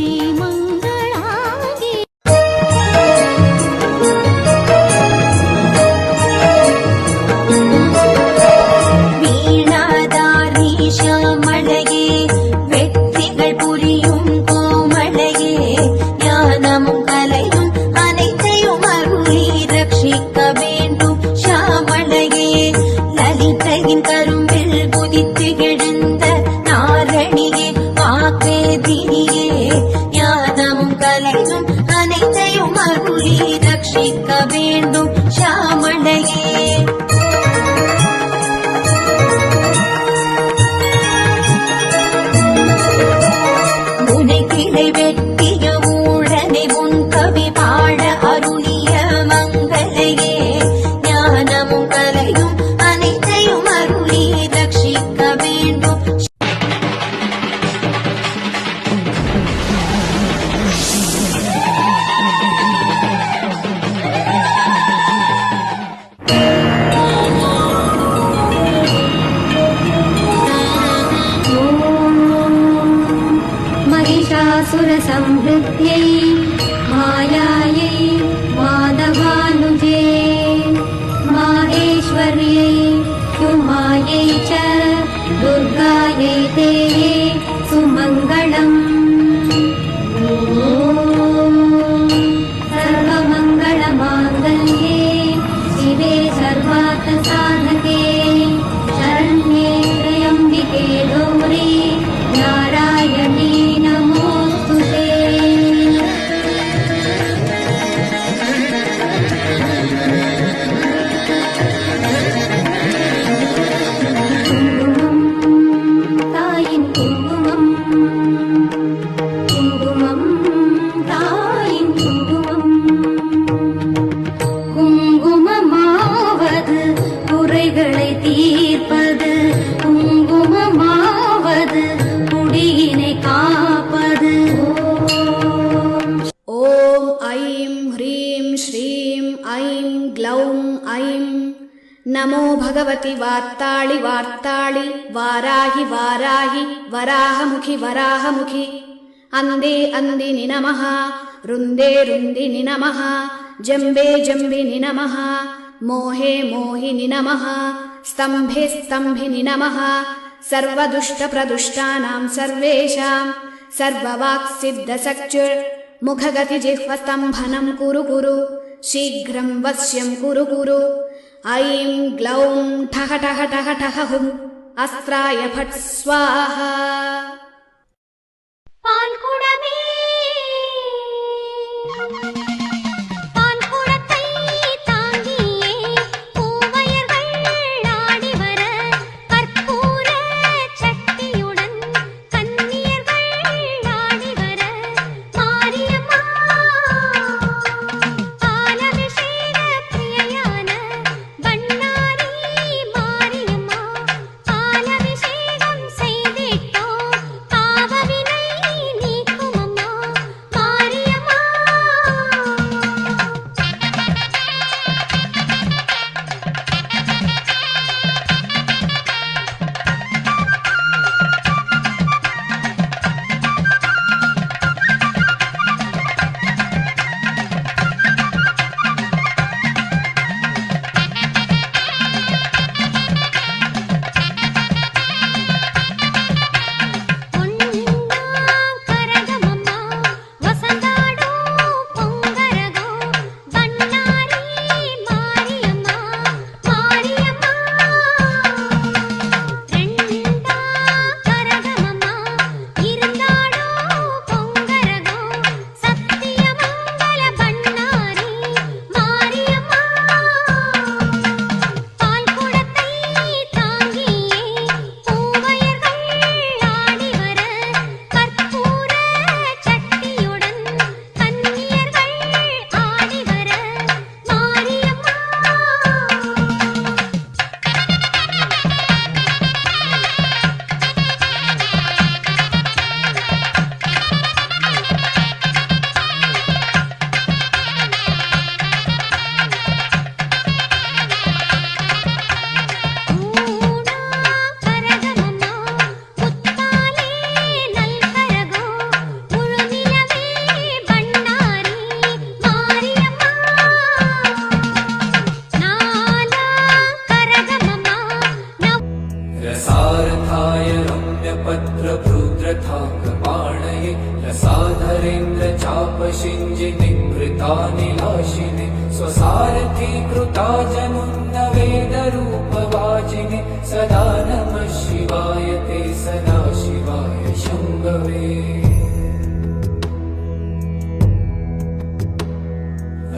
ಶ್ರೀಮಂಗಳಾಗಿ வீணாதாரி ஷாமழகே வெற்றிகள் புரியும் கோமழகே ஞானமும் கலையும் அனைத்தையும் அருளி ரட்சிக்க வேண்டும் ஷாமழகே லலிதையின் கரும்பில் குதித்து எழுந்த நாரணியே வாக்கேதினியே ஞானமும் கலையும் அனைத்தையும் அருளி ரட்சிக்க வேண்டும் ஷாமழகே கிளை வெட்டிய ஊழனை உன் கவி பாட அருளிய மங்களையே ஞானமும் கலையும் அனைத்தையும் அருளி ரட்சிக்க வேண்டும் महिषासुरसंहृत्यै मायायै माधवानुजे माहेश्वर्यै उमायै च दुर्गायै ते सुमङ्गलम् सर्वमङ्गलमाङ्गल्ये शिवे सर्वार्थसाधके शरण्ये त्र्यम्बिके गौरी नारायणी नमोस्तुते कुङ्कुमं तायिन् कुङ्कुमम् குங்குமமாவது குறைகளை தீர்ப்பது குங்குமமாவது குடியினை காப்பது ஓம் ஐம் ஹ்ரீம் ஸ்ரீம் ஐம் க்ளௌம் ஐம் நமோ பகவதி வார்த்தாளி வார்த்தாளி வாராகி வாராகி வராகமுகி வராகமுகி அந்தே அந்தினி நமः ருந்தே ருந்தினி நமः ஜம்பே ஜம்பினி நமः மோஹே மோஹினி நமः स्तम्भे स्तम्भिनि नमः सर्वदुष्टप्रदुष्टानां सर्वेषां सर्ववाक्सिद्धसक्चुर् मुखगतिजिह्वस्तम्भनं कुरु कुरु शीघ्रं वश्यं कुरु कुरु ऐं ग्लौं ठः ठः ठः ठः हुं अस्त्राय फट् स्वाहा பால்குடமே நீ नरेन्द्र चापशिञ्जि निभृतानिलाशिनि स्वसारथि कृता जनुन्न वेदरूपवाचिनि सदा नमः शिवाय ते सदा शिवाय शम्भवे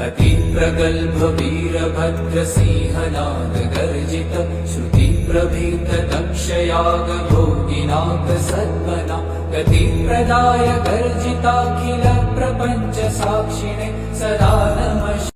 अति प्रगल्भ वीरभद्र सिंहनाद गर्जित श्रुति प्रभीत दक्षयाग भोगिनाथ सद्मना गति प्रदाय गर्जिताखिल प्रपञ्च साक्षिणे सदा नमः